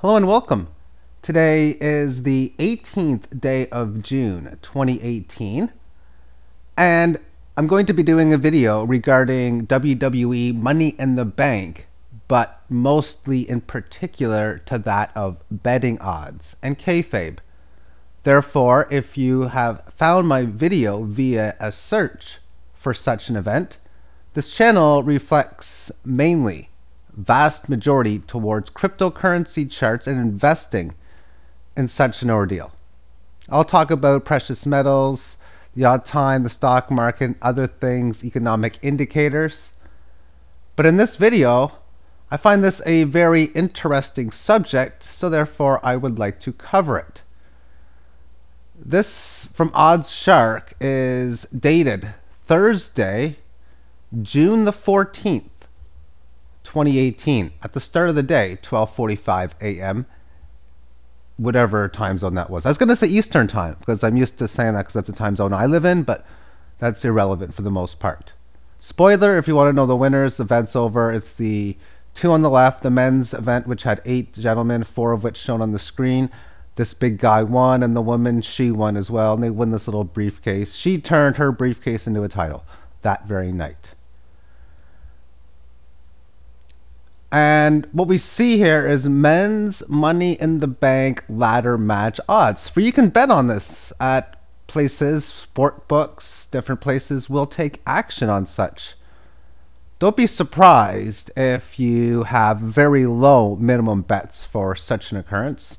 Hello and welcome. Today is the 18th day of June 2018, and I'm going to be doing a video regarding WWE Money in the Bank, but mostly in particular to that of betting odds and kayfabe. Therefore, if you have found my video via a search for such an event, this channel reflects mainly vast majority towards cryptocurrency charts and investing in such an ordeal. I'll talk about precious metals, the odd time, the stock market, other things, economic indicators. But in this video, I find this a very interesting subject, so therefore I would like to cover it. This from Odds Shark is dated Thursday, June the 14th. 2018 at the start of the day, 12:45 a.m. whatever time zone that was. I was going to say Eastern time because I'm used to saying that because that's the time zone I live in, but that's irrelevant for the most part. Spoiler, if you want to know the winners, the event's over. It's the two on the left, the men's event, which had 8 gentlemen, 4 of which shown on the screen. This big guy won, and the woman, she won as well, and they win this little briefcase. She turned her briefcase into a title that very night. And what we see here is men's Money in the Bank ladder match odds. For you can bet on this at places, sport books, different places will take action on such. Don't be surprised if you have very low minimum bets for such an occurrence,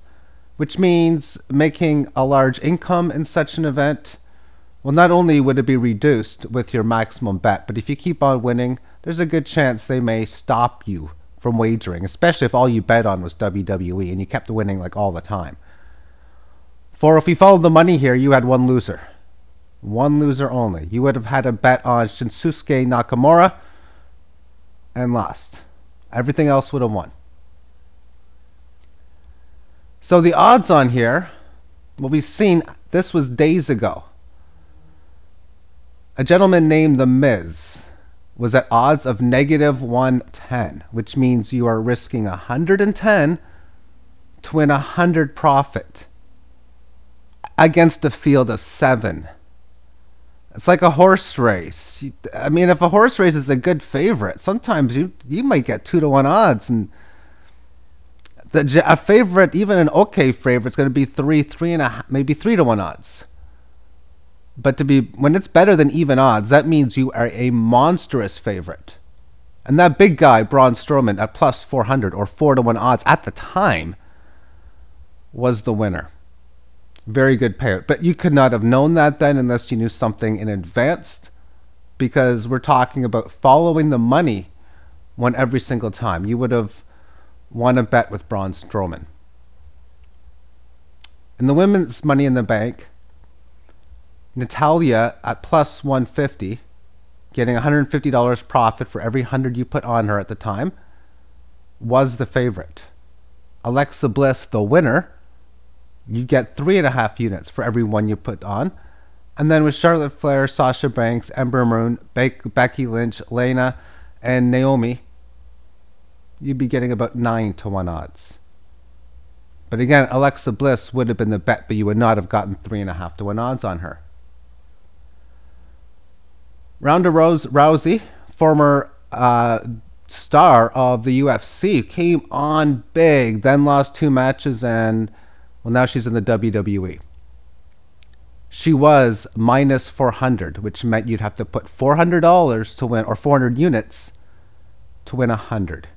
which means making a large income in such an event. Well, not only would it be reduced with your maximum bet, but if you keep on winning, there's a good chance they may stop you from wagering, especially if all you bet on was WWE and you kept winning like all the time. For if you followed the money here, you had one loser. One loser only. You would have had a bet on Shinsuke Nakamura and lost. Everything else would have won. So the odds on here, what we've seen, this was days ago. A gentleman named The Miz was at odds of -110, which means you are risking 110 to win 100 profit against a field of 7. It's like a horse race. I mean, if a horse race is a good favorite, sometimes you might get 2-to-1 odds, and a favorite, even an okay favorite, is going to be 3.5, maybe 3-to-1 odds. But when it's better than even odds, that means you are a monstrous favorite. And that big guy, Braun Strowman, at plus 400 or 4-to-1 odds at the time, was the winner. Very good payout. But you could not have known that then unless you knew something in advance, because we're talking about following the money won every single time. You would have won a bet with Braun Strowman. In the women's Money in the Bank, Natalia at plus 150, getting $150 profit for every 100 you put on her at the time, was the favorite. Alexa Bliss, the winner, you get 3.5 units for every one you put on. And then with Charlotte Flair, Sasha Banks, Ember Moon, Becky Lynch, Lana, and Naomi, you'd be getting about 9-to-1 odds. But again, Alexa Bliss would have been the bet, but you would not have gotten 3.5-to-1 odds on her. Ronda Rousey, former star of the UFC, came on big, then lost 2 matches, and well, now she's in the WWE. She was -400, which meant you'd have to put $400 to win, or 400 units to win 100.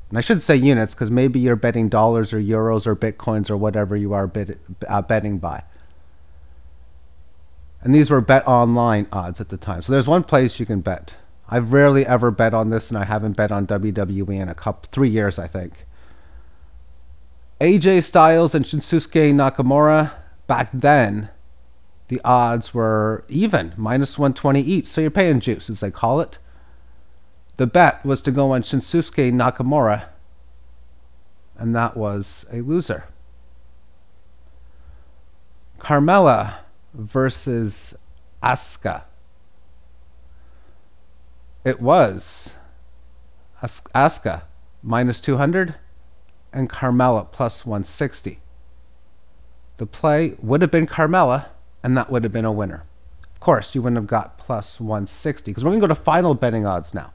And I should say units because maybe you're betting dollars or euros or bitcoins or whatever you are betting by. And these were bet online odds at the time. So there's one place you can bet. I've rarely ever bet on this, and I haven't bet on WWE in 3 years, I think. AJ Styles and Shinsuke Nakamura, back then, the odds were even, -120 each. So you're paying juice, as they call it. The bet was to go on Shinsuke Nakamura, and that was a loser. Carmella versus Asuka. It was Asuka -200, and Carmella plus 160. The play would have been Carmella, and that would have been a winner. Of course, you wouldn't have got plus 160, because we're going to go to final betting odds now.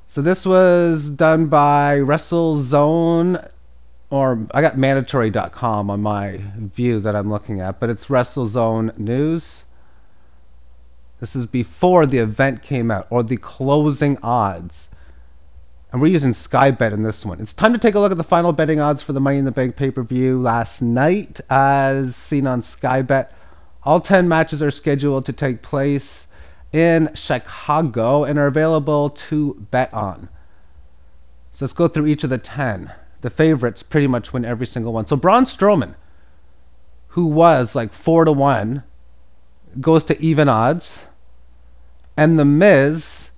So this was done by WrestleZone, or I got mandatory.com on my view that I'm looking at, but it's WrestleZone News. This is before the event came out, or the closing odds. And we're using Sky Bet in this one. It's time to take a look at the final betting odds for the Money in the Bank pay-per-view last night, as seen on Sky Bet. All 10 matches are scheduled to take place in Chicago and are available to bet on. So let's go through each of the 10. The favorites pretty much win every single one. So Braun Strowman, who was like 4-1, goes to even odds. And The Miz,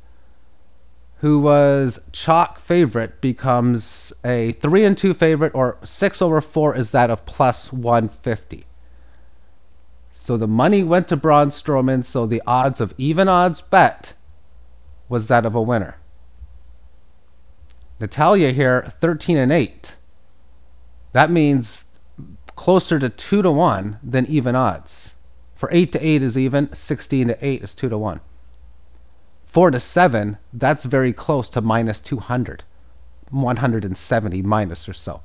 who was chalk favorite, becomes a 3-2 favorite, or 6/4 is that of plus 150. So the money went to Braun Strowman, so the odds of even odds bet was that of a winner. Natalya here, 13-8. That means closer to 2-1 than even odds. For 8-8 is even, 16-8 is 2-1. 4-7, that's very close to minus 200, 170 minus or so.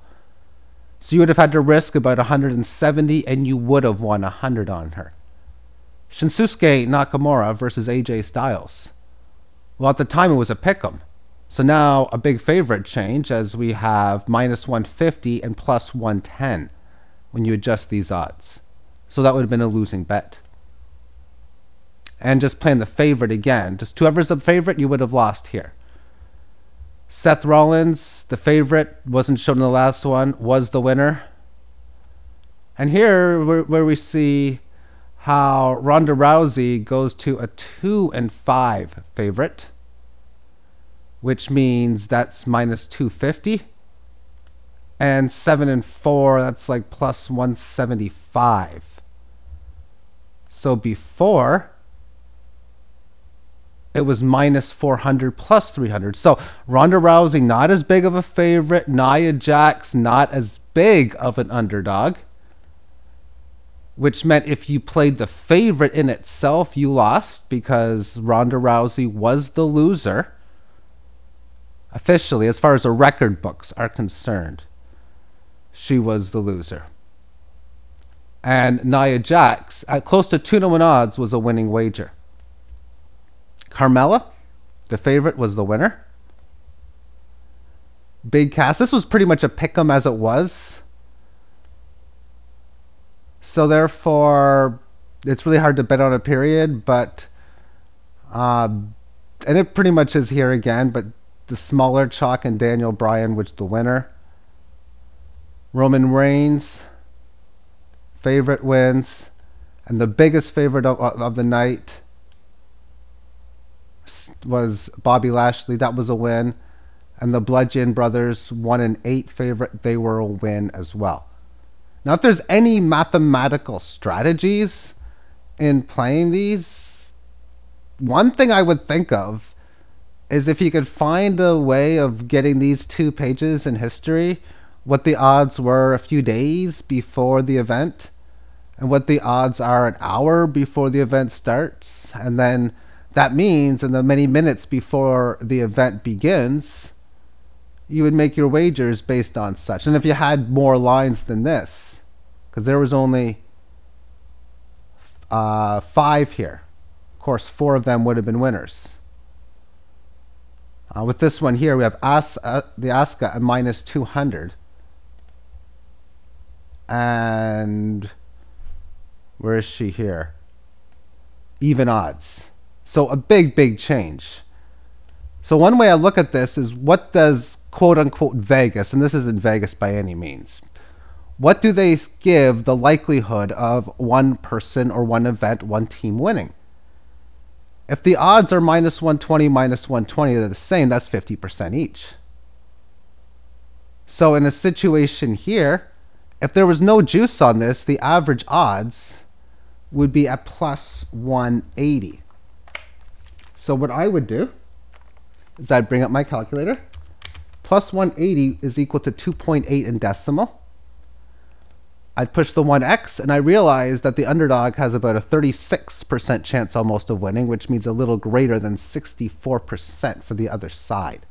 So you would have had to risk about 170, and you would have won 100 on her. Shinsuke Nakamura versus AJ Styles. Well, at the time it was a pick'em. So now a big favorite change, as we have minus 150 and plus 110 when you adjust these odds. So that would have been a losing bet. And just playing the favorite again, just whoever's the favorite, you would have lost here. Seth Rollins, the favorite, wasn't shown in the last one, was the winner. And here where we see how Ronda Rousey goes to a 2-5 favorite, which means that's minus 250. And 7-4, that's like plus 175. So before, it was minus 400 plus 300. So Ronda Rousey not as big of a favorite. Nia Jax not as big of an underdog. Which meant if you played the favorite in itself, you lost, because Ronda Rousey was the loser. Officially, as far as the record books are concerned, she was the loser. And Nia Jax, at close to 2-1 odds, was a winning wager. Carmella, the favorite, was the winner. Big Cass, this was pretty much a pick'em as it was. So therefore, it's really hard to bet on a period, but and it pretty much is here again, but the smaller chalk and Daniel Bryan was the winner. Roman Reigns, favorite, wins. And the biggest favorite of the night was Bobby Lashley. That was a win. And the Bludgeon Brothers, 1-8 favorite. They were a win as well. Now, if there's any mathematical strategies in playing these, one thing I would think of is if you could find a way of getting these 2 pages in history, what the odds were a few days before the event, and what the odds are an hour before the event starts. And then that means in the many minutes before the event begins, you would make your wagers based on such. And if you had more lines than this, because there was only 5 here, of course 4 of them would have been winners. With this one here, we have the Asuka at minus 200. And where is she here? Even odds. So a big change. So one way I look at this is, what does quote unquote Vegas, and this isn't Vegas by any means, what do they give the likelihood of one person or one event, one team winning? If the odds are minus 120, minus 120, they're the same, that's 50% each. So in a situation here, if there was no juice on this, the average odds would be at plus 180. So what I would do is I'd bring up my calculator, plus 180 is equal to 2.8 in decimal. I'd push the 1x, and I realized that the underdog has about a 36% chance almost of winning, which means a little greater than 64% for the other side.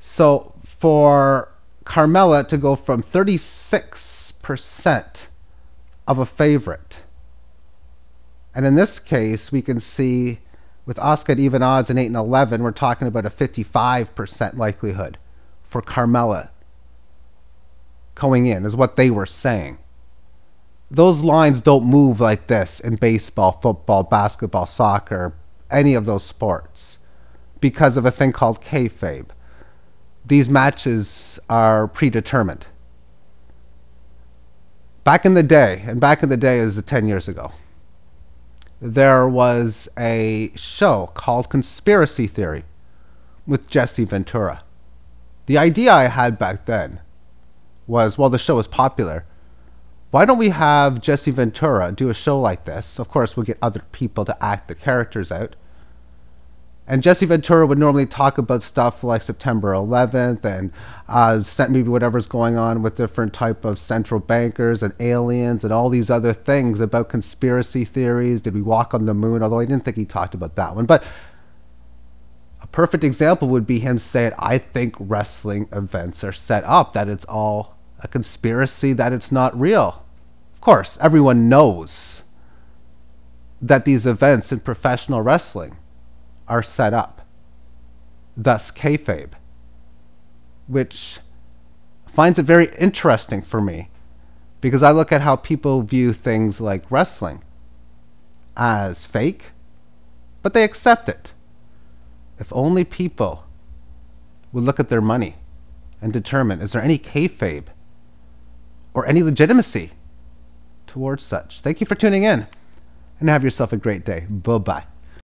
So for Carmella to go from 36% of a favorite, and in this case, we can see with Asuka at even odds in 8 and 11, we're talking about a 55% likelihood for Carmella going in, is what they were saying. Those lines don't move like this in baseball, football, basketball, soccer, any of those sports, because of a thing called kayfabe. These matches are predetermined. Back in the day, and back in the day is 10 years ago, there was a show called Conspiracy Theory with Jesse Ventura. The idea I had back then was, well, the show was popular. Why don't we have Jesse Ventura do a show like this? Of course, we'll get other people to act the characters out. And Jesse Ventura would normally talk about stuff like September 11th and maybe whatever's going on with different type of central bankers and aliens and all these other things about conspiracy theories. Did we walk on the moon? Although I didn't think he talked about that one. But a perfect example would be him saying, I think wrestling events are set up, that it's all a conspiracy, that it's not real. Of course, everyone knows that these events in professional wrestling are set up, thus kayfabe, which finds it very interesting for me, because I look at how people view things like wrestling as fake, but they accept it. If only people would look at their money and determine, is there any kayfabe or any legitimacy towards such? Thank you for tuning in, and have yourself a great day. Bye-bye.